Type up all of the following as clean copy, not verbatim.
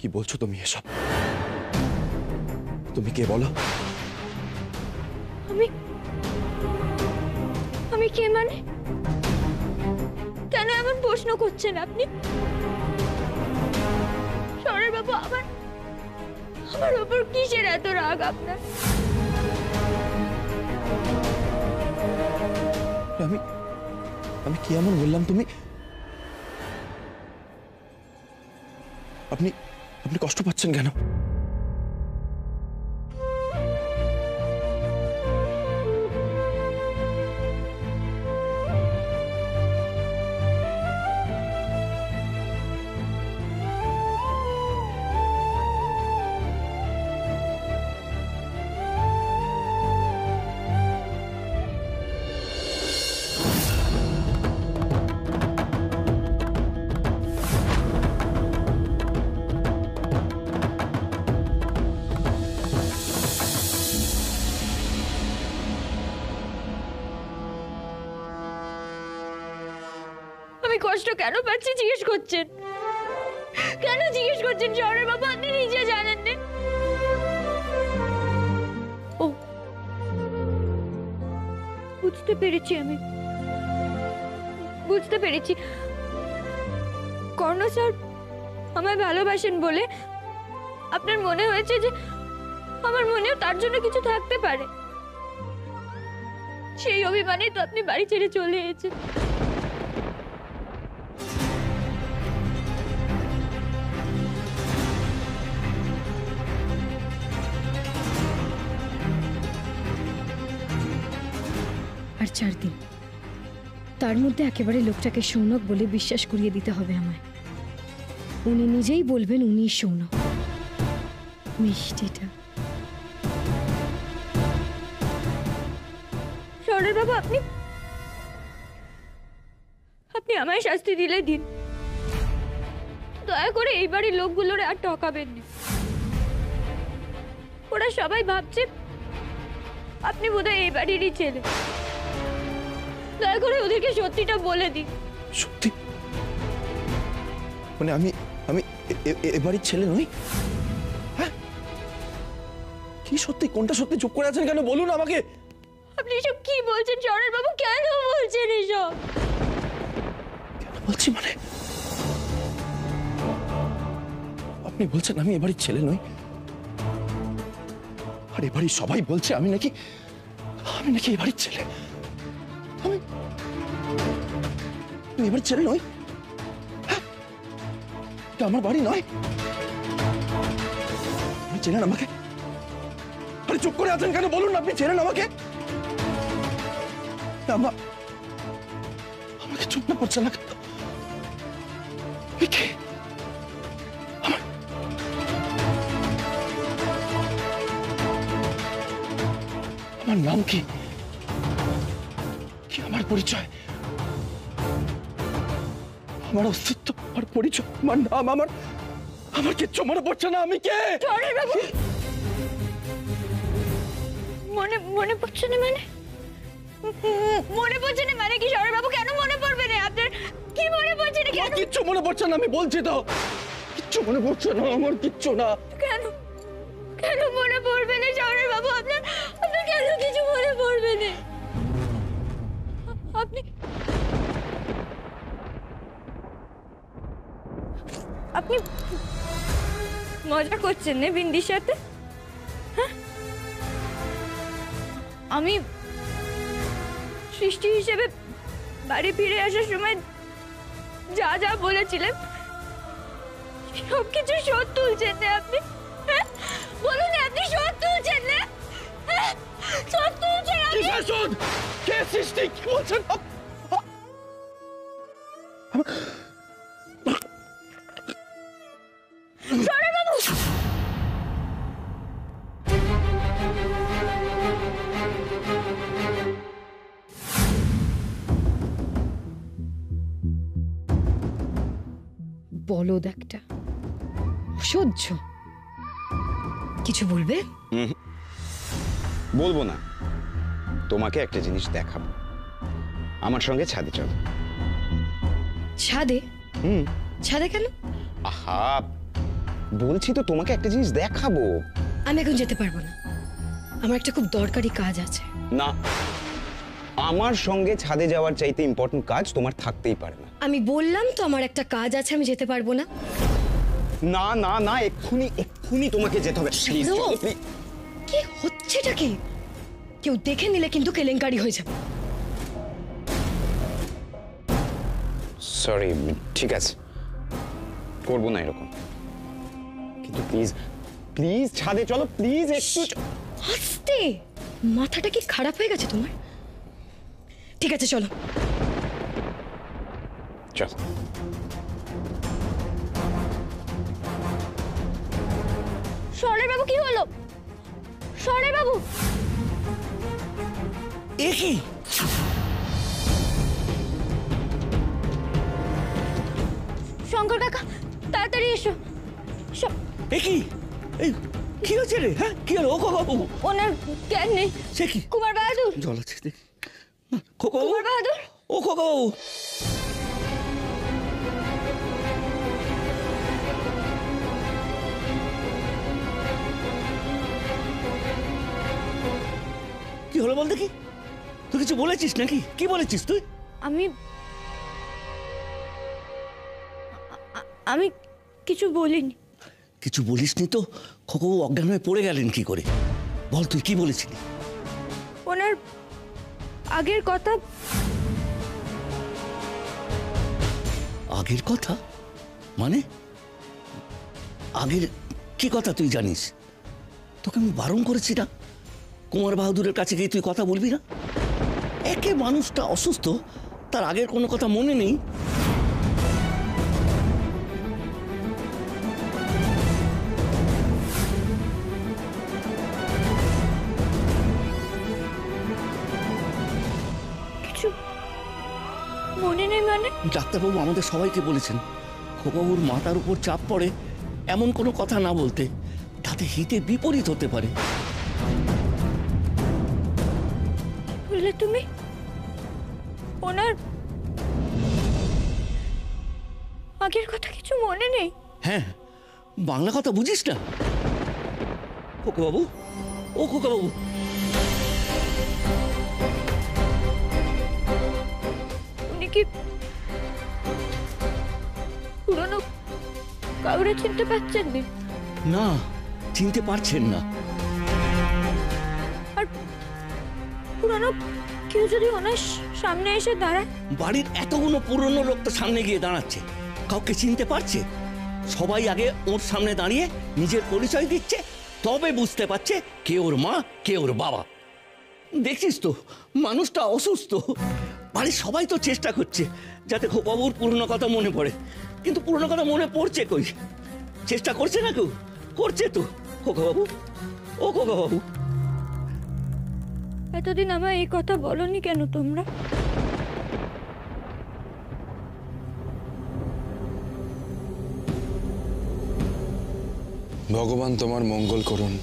কি বলছো তুমি এসব? তুমি কে বলো? আমি কে মানে? কেন এমন প্রশ্ন করছেন আপনি? শরৎ বাবু, আমার উপর কিসের এত রাগ আপনার? আমি কি এমন বললাম? তুমি আপনি আপনি কষ্ট পাচ্ছেন কেন? আমি কষ্ট কেন পাচ্ছি জিজ্ঞেস করছেন? কেন জিজ্ঞেস করছেন শরৎ বাবু? আপনি নিজে জানেন না। ও, বুঝতে পেরেছি, আমি বুঝতে পেরেছি। কর্ণ স্যার আমায় ভালোবাসেন বলে আপনার মনে হয়েছে যে আমার মনেও তার জন্য কিছু থাকতে পারে। সেই অভিমানে তো আপনি বাড়ি ছেড়ে চলে এসেছেন। আর 4 দিন, তার মধ্যে একেবারে লোকটাকে সৌনক বলে বিশ্বাস করিয়ে দিতে হবে আমায়। উনি নিজেই বলবেন উনি সৌনক। মিষ্টিটা। শরৎ বাবু, আপনি আমায় শাস্তি দিলে দিন, দয়া করে এই বাড়ির লোকগুলোর আর ঠকাবেন না। ওরা সবাই ভাবছে আপনি বোধহয় এই বাড়িরই ছেলে। দয়া করে ওদেরকে সত্যিটা বলে দিন। সত্যি? মানে আমি আমি এবারের ছেলে নই? হ্যাঁ, কি সত্যি? কোনটা সত্যি? চুপ করে আছেন কেন? বলুন আমাকে। আপনি এসব কি বলছেন শরৎ বাবু? কেন বলছেন এসব? কেন বলছি মানে? আপনি বলছেন আমি এবারের ছেলে নই, আর এবারের সবাই বলছে আমি নাকি এবারের ছেলে। আমি এবারের ছেলে নই? হ্যাঁ, এটা আমার বাড়ি নয়। আপনি চেনেন আমাকে? আরে চুপ করে আছেন কেন? বলুন, আপনি চেনেন আমাকে? আমাকে চুপ না করছে না কেন? আমার নাম কি? কি আমার পরিচয়? আমার অস্তিত্ব, আমার পরিচয়, আমার নাম, আমার কিচ্ছু মনে পড়ছে না। আমি কে? শরৎ বাবু, মনে পড়ছে না মানে? মনে পড়ছে না মানে কি শরৎ বাবু? কেন মনে পড়বে না আপনার? কি মনে পড়ছে না? কেন? কিচ্ছু মনে পড়ছে না, আমি বলছি তো। কিচ্ছু মনে পড়ছে না আমার, কিচ্ছু না। কেন কেন মনে পড়বে না শরৎ বাবু? আপনার কেন কিছু মনে পড়বে না? আপনি মজা করছেন না বিন্দির সাথে? হ্যাঁ, আমি সৃষ্টি হিসেবে বাড়ি ফিরে আসার সময় যা যা বলেছিলেন সবকিছু শোধ তুলছেন না আপনি? হ্যাঁ, বলুন, আপনি শোধ তুলছেন না? হ্যাঁ, শোধ তুলছেন আপনি? কিসের শোধ? কে সৃষ্টি? কি বলছেন? শরৎ বাবু, বলদ একটা, অসহ্য। কিছু বলবে? বলবো না, তোমাকে একটা জিনিস দেখাবো। আমার সঙ্গে ছাদে চলো। ছাদে? ছাদে কেন? আহা, বলছি তো তোমাকে একটা জিনিস দেখাবো। আমি এখন যেতে পারবো না, আমার একটা খুব দরকারি কাজ আছে। না, আমার সঙ্গে ছাদে যাওয়ার চাইতে ইম্পর্টেন্ট কাজ তোমার থাকতেই পারে না। আমি বললাম তো আমার একটা কাজ আছে, আমি যেতে পারবো না। না না না, এক্ষুনি এক্ষুনি তোমাকে যেতে হবে। Please, শানু! চলো, please। কি হচ্ছেটা কি? কেউ দেখে নিলে কিন্তু কেলেঙ্কারি হয়ে যাবে। সরি, ঠিক আছে, করবো না এরকম, কিন্তু প্লিজ প্লিজ ছাদে চলো, প্লিজ একটু আস্তে, মাথাটা কি খারাপ হয়ে গেছে তোমার? ঠিক আছে চলো। চলো। শরৎ বাবু কি হলো? শরৎ বাবু, এ কি? শঙ্কর কাকা তাড়াতাড়ি এসো। এ কি? এই কি হচ্ছে রে? হ্যাঁ কি হলো? ও খোকাবু, ওনার জ্ঞান নেই। সে কি? কুমার বাহাদুর, জল আছে দেখি। খোকাবু, কুমার বাহাদুর, ও খোকাবু। কি হলো বল দেখি? তুই কিছু বলেছিস নাকি? কি বলেছিস তুই? আমি আমি কিছু বলিনি। কিছু বলিসনি তো? খোকাবু অজ্ঞান হয়ে পড়ে গেলেন কি করে? বল তুই কি বলেছিলি? ওনার আগের কথা। আগের কথা মানে? আগের কি কথা তুই জানিস? তোকে আমি বারণ করেছি না কুমার বাহাদুরের কাছে গিয়ে তুই কথা বলবি না? একে মানুষটা অসুস্থ, তার আগের কোনো কথা মনে নেই। কিছু মনে নেই মানে? ডাক্তারবাবু আমাদের সবাইকে বলেছেন খোকাবুর মাথার উপর চাপ পড়ে এমন কোনো কথা না বলতে, তাতে হিতে বিপরীত হতে পারে। বললে তুমি ওনার আগের কথা কিছু মনে নেই? হ্যাঁ, বাংলা কথা বুঝিস না খোকাবাবু? ও খোকাবাবু, উনি কি পুরনো কাউরে চিনতে পারছেন না? না চিনতে পারছেন না। আর পুরনো কেউ যদি ওনার সামনে এসে দাঁড়ায়? বাড়ির এতগুলো পুরনো লোক তো সামনে গিয়ে দাঁড়াচ্ছে, কাউকে চিনতে পারছে? সবাই আগে ওর সামনে দাঁড়িয়ে নিজের পরিচয় দিচ্ছে, তবে বুঝতে পারছে কে ওর মা কে ওর বাবা। দেখছিস তো মানুষটা অসুস্থ। বাড়ির সবাই তো চেষ্টা করছে যাতে খোকাবুর পুরনো কথা মনে পড়ে, কিন্তু পুরনো কথা মনে পড়ছে কই? চেষ্টা করছে না কেউ? করছে তো খোকাবাবু। ও খোকাবাবু, এতদিন আমায় এই কথা বলনি কেন তোমরা? ভগবান তোমার মঙ্গল করুন।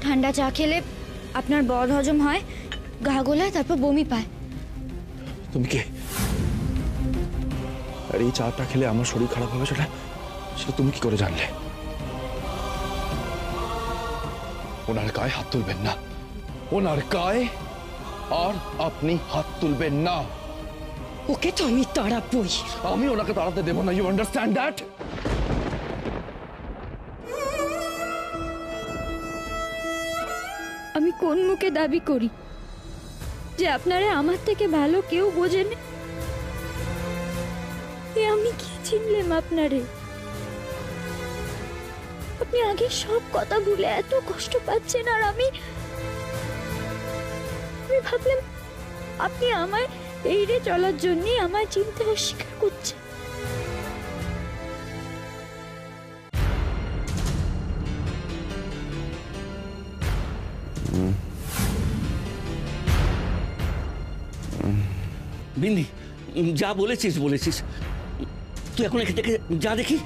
ঠান্ডা চা খেলে আপনার বদ হজম হয়, গা গোলায়, তারপর বমি পায়। তুমি কে? আর এই চাটা খেলে আমার শরীর খারাপ হবে সেটা সেটা তুমি কি করে জানলে? ওনার গায়ে হাত তুলবেন না, ওনার গায়ে আর আপনি হাত তুলবেন না। ওকে তো আমি তাড়াবই। আমি ওনাকে তাড়াতে দেবো না, ইউ আন্ডারস্ট্যান্ড দ্যাট? আমি কোন মুখে দাবি করি যে আপনারা আমার থেকে ভালো কেউ বোঝেন? এ আমি কি চিনলাম আপনারে? আপনি আগে সব কথা ভুলে এত কষ্ট পাচ্ছেন, আর আমি ভাবলাম আপনি আমায় এইরে চলার জন্য আমার চিন্তা অস্বীকার করছেন। বিন্দি, যা বলেছিস বলেছিস, তুই এখন এখান থেকে যা দেখি।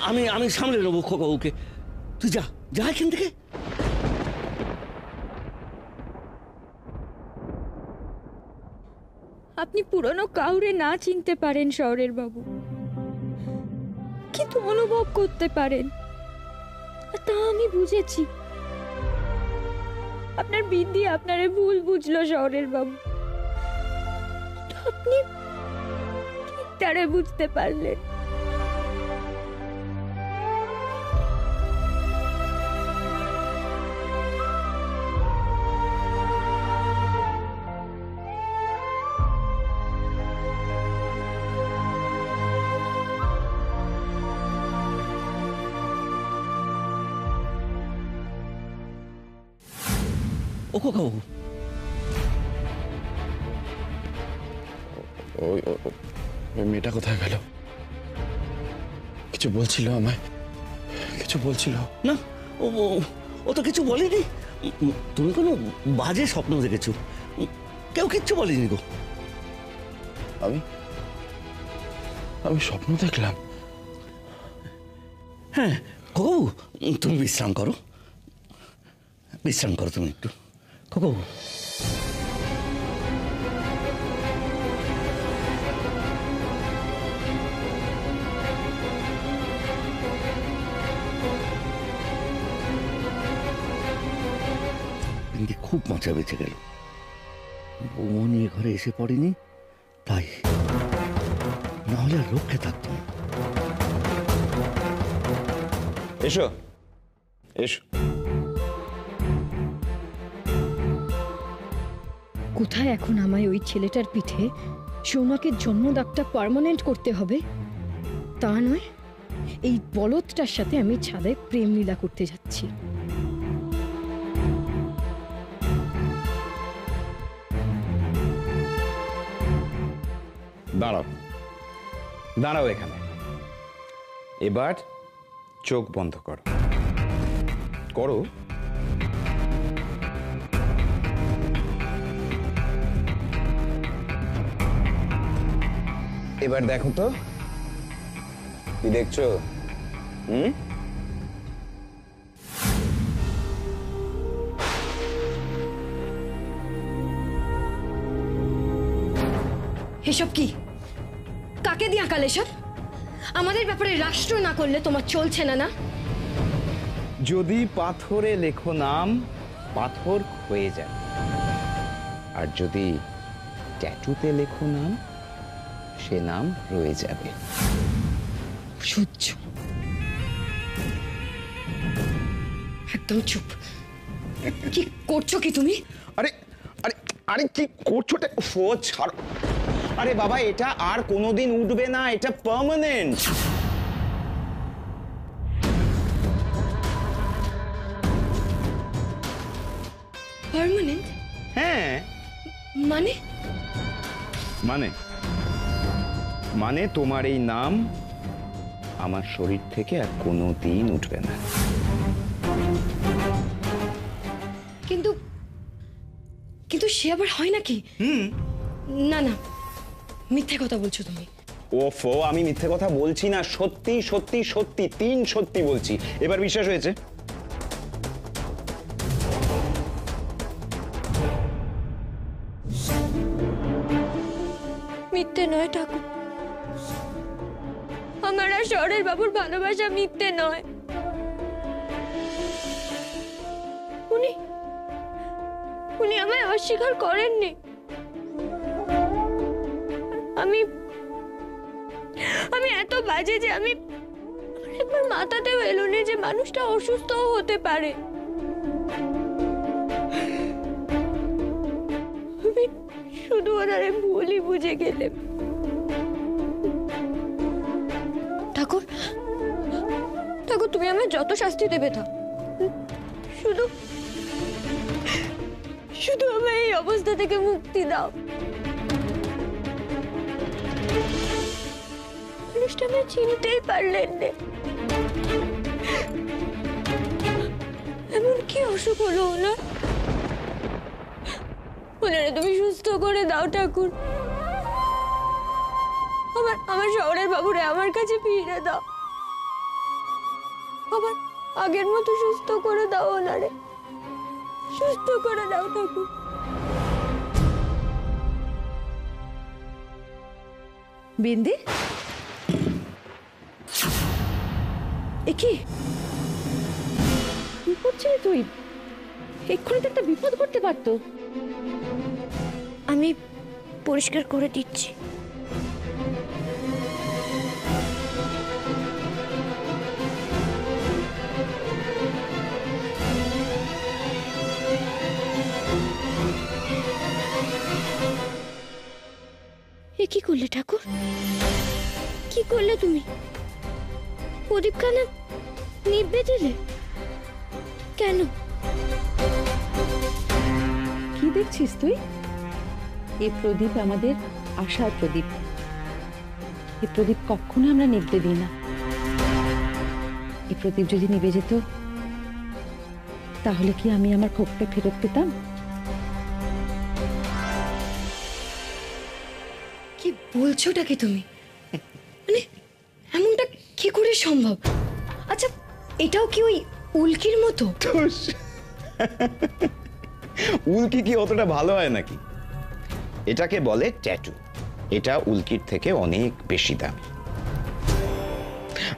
আমি আমি সামলে নেবো খোকাবুকে। তুই যা যা এখান থেকে। আপনি পুরনো কাউরে না চিনতে পারেন শহরের বাবু, কিন্তু অনুভব করতে পারেন, আর তা আমি বুঝেছি। আপনার বিদ্যি আপনারে ভুল বুঝলো শহরের বাবু, তো আপনি ঠিক তারে বুঝতে পারলেন। ও খোকাবাবু, ওই ওই মেয়েটা কোথায় গেল? কিছু বলছিল আমায়, কিছু বলছিল। না, ও ও তো কিছু বলেনি। তুমি কোনো বাজে স্বপ্ন দেখেছো? কেউ কিচ্ছু বলেনি গো। আমি আমি স্বপ্ন দেখলাম? হ্যাঁ খোকাবাবু, তুমি বিশ্রাম করো, বিশ্রাম করো তুমি একটু। খোকাবাবু, কিন্তু খুব মজা বেঁচে গেল। বৌমা নিয়ে ঘরে এসে পড়েনি, তাই নাহলে আর রক্ষে থাকতো না। এসো এসো। কোথায় এখন আমায় ওই ছেলেটার পিঠে সৌনকের জন্মদাগটা পার্মানেন্ট করতে হবে তা নয়, এই বলদটার সাথে আমি ছাদে প্রেম লীলা করতে যাচ্ছি। দাঁড়াও দাঁড়াও এখানে। এবার চোখ বন্ধ করো, করো। এবার দেখো তো কি দেখছো? এসব কি? কাকে দিয়ে আঁকাল এসব? আমাদের ব্যাপারে রাষ্ট্র না করলে তোমার চলছে না না? যদি পাথরে লেখো নাম, পাথর ক্ষয়ে যায়, আর যদি ট্যাটুতে লেখো নাম, সে নাম রয়ে যাবে। সহ্য। একদম চুপ। কি করছো কি তুমি? আরে আরে আরে কি করছো? ছাড়ো। আরে বাবা, এটা আর কোনোদিন উঠবে না, এটা পার্মানেন্ট। পার্মানেন্ট? হ্যাঁ। মানে? মানে মানে তোমার এই নাম আমার শরীর থেকে আর কোনোদিন উঠবে না। কিন্তু কিন্তু সে আবার হয় নাকি? না না, মিথ্যে কথা বলছো তুমি। ওফো, আমি মিথ্যে কথা বলছি না, সত্যি সত্যি সত্যি, 3 সত্যি বলছি। এবার বিশ্বাস হয়েছে? মিথ্যে নয় ঠাকুর, আমার আর শহরের বাবুর ভালোবাসা মিথ্যে নয়। উনি উনি আমায় অস্বীকার করেননি। আমি আমি এত বাজে যে আমি একবার মাথাতেও এলো না যে মানুষটা অসুস্থও হতে পারে। আমি শুধু ওনারে ভুলই বুঝে গেলাম। ঠাকুর ঠাকুর, তুমি আমায় যত শাস্তি দেবে তা, শুধু শুধু আমায় এই অবস্থা থেকে মুক্তি দাও। মানুষটা আমায় চিনতেই পারলেন না। এমন কি অসুখ হলো ওনার? ওনারে তুমি সুস্থ করে দাও ঠাকুর। আমার শহরের বাবুরে আমার কাছে ফিরে দাও। আবার আগের মতো সুস্থ করে দাও ওনারে, সুস্থ করে দাও ঠাকুর। বিন্দি, এ কি কি করছিস তুই? এক্ষুনি তো একটা বিপদ ঘটতে পারতো। আমি পরিষ্কার করে দিচ্ছি। এ কি করলে ঠাকুর? কি করলে তুমি? প্রদীপখানা নিভে দিলে কেন? কি দেখছিস তুই? এই প্রদীপ আমাদের আশার প্রদীপ। এই প্রদীপ কখনো আমরা নিভতে দিই না। এই প্রদীপ যদি নিভে যেত তাহলে কি আমি আমার খোপটা ফেরত পেতাম? কি বলছোটা কি তুমি? মানে এমনটা কি করে সম্ভব? আচ্ছা, এটাও কি ওই উল্কির মতো? উল্কি কি অতটা ভালো হয় নাকি? এটাকে বলে ট্যাটু। এটা উল্কির থেকে অনেক বেশি দামি।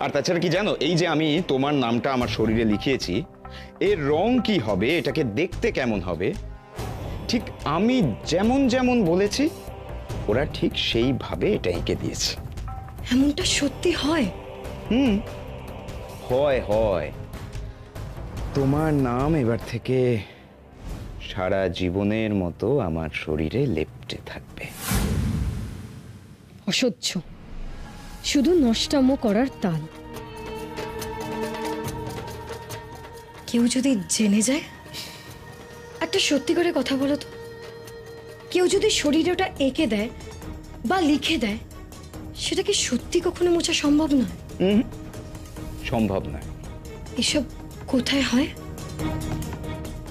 আর তাছাড়া কি জানো, এই যে আমি তোমার নামটা আমার শরীরে লিখিয়েছি, এর রং কি হবে, এটাকে দেখতে কেমন হবে, ঠিক আমি যেমন যেমন বলেছি ওরা ঠিক সেইভাবে এটা এঁকে দিয়েছে। এমনটা সত্যি হয়? হয় হয়। তোমার নাম এবার থেকে সারা জীবনের মতো আমার শরীরে লেপ্টে থাকবে। অসহ্য, শুধু নষ্টামো করার তাল। কেউ যদি জেনে যায়? একটা সত্যি করে কথা বলো তো, কেউ যদি শরীরে ওটা এঁকে দেয় বা লিখে দেয়, সেটা কি সত্যি কখনো মোছা সম্ভব নয়? সম্ভব নয়। এসব কোথায় হয়?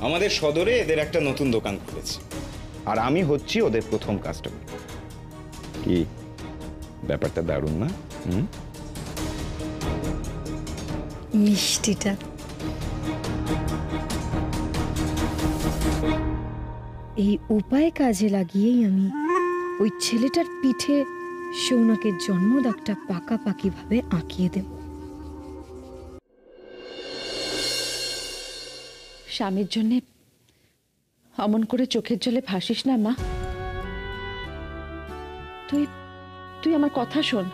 আমাদের সদরে এদের একটা নতুন দোকান খুলেছে, আর আমি হচ্ছি ওদের প্রথম কাস্টমার। কি ব্যাপারটা দারুণ না? মিষ্টিটা এই উপায় কাজে লাগিয়েই আমি ওই ছেলেটার পিঠে সৌনকের জন্মদাগটা পাকাপাকি ভাবে আঁকিয়ে দেব। স্বামীর জন্যে অমন করে চোখের জলে ভাসিস না মা। তুই তুই আমার কথা শোন।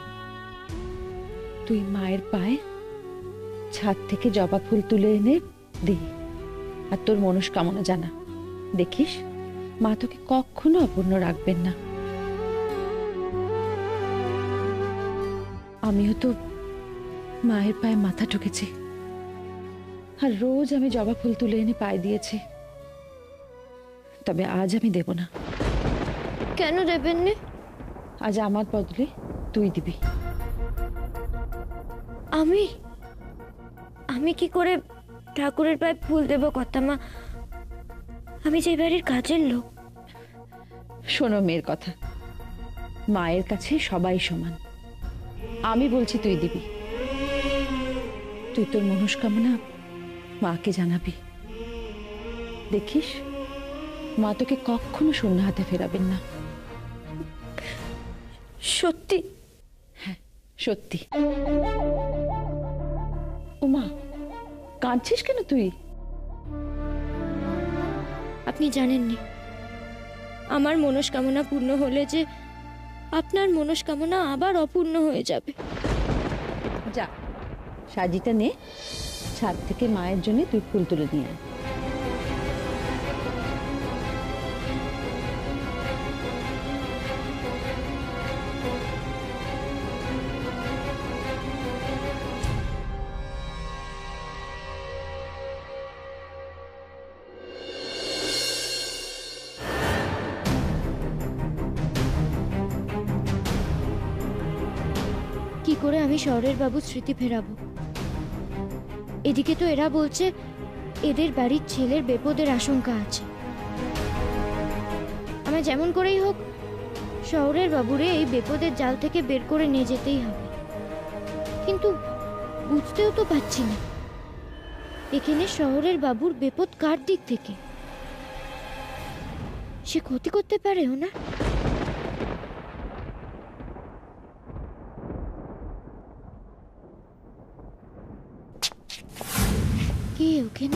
তুই মায়ের পায়ে ছাদ থেকে জবা ফুল তুলে এনে দে, আর তোর মনস্কামনা জানা। দেখিস মা তোকে কখনো অপূর্ণ রাখবেন না। আমিও তো মায়ের পায়ে মাথা ঠুকেছি, আর রোজ আমি জবা ফুল তুলে এনে পায়ে দিয়েছি। তবে আজ আমি দেব না। কেন দেবেন না? আজ আমার বদলে তুই দিবি। আমি আমি কি করে ঠাকুরের পায়ে ফুল দেব কথা মা? আমি যে বাড়ির কাজের লোক। শোনো মেয়ের কথা, মায়ের কাছে সবাই সমান। আমি বলছি তুই দিবি। তুই তোর মনস্কামনা মাকে জানাবি। দেখিস মা তোকে কখনো শূন্য হাতে ফেরাবেন না। সত্যি? হ্যাঁ সত্যি। ও মা, কাঁদছিস কেন তুই? আপনি জানেননি আমার মনস্কামনা পূর্ণ হলে যে আপনার মনস্কামনা আবার অপূর্ণ হয়ে যাবে। যা, সাজিটা নে, ছাদ থেকে মায়ের জন্য তুই ফুল তুলে নিয়ে আয়। কি করে আমি শহরের বাবুর স্মৃতি ফেরাবো? এদিকে তো এরা বলছে এদের বাড়ির ছেলের বিপদের আশঙ্কা আছে। আমার যেমন করেই হোক শহরের বাবুরে এই বিপদের জাল থেকে বের করে নিয়ে যেতেই হবে। কিন্তু বুঝতেও তো পারছি না এখানে শহরের বাবুর বিপদ কার দিক থেকে। সে ক্ষতি করতে পারে না? কেন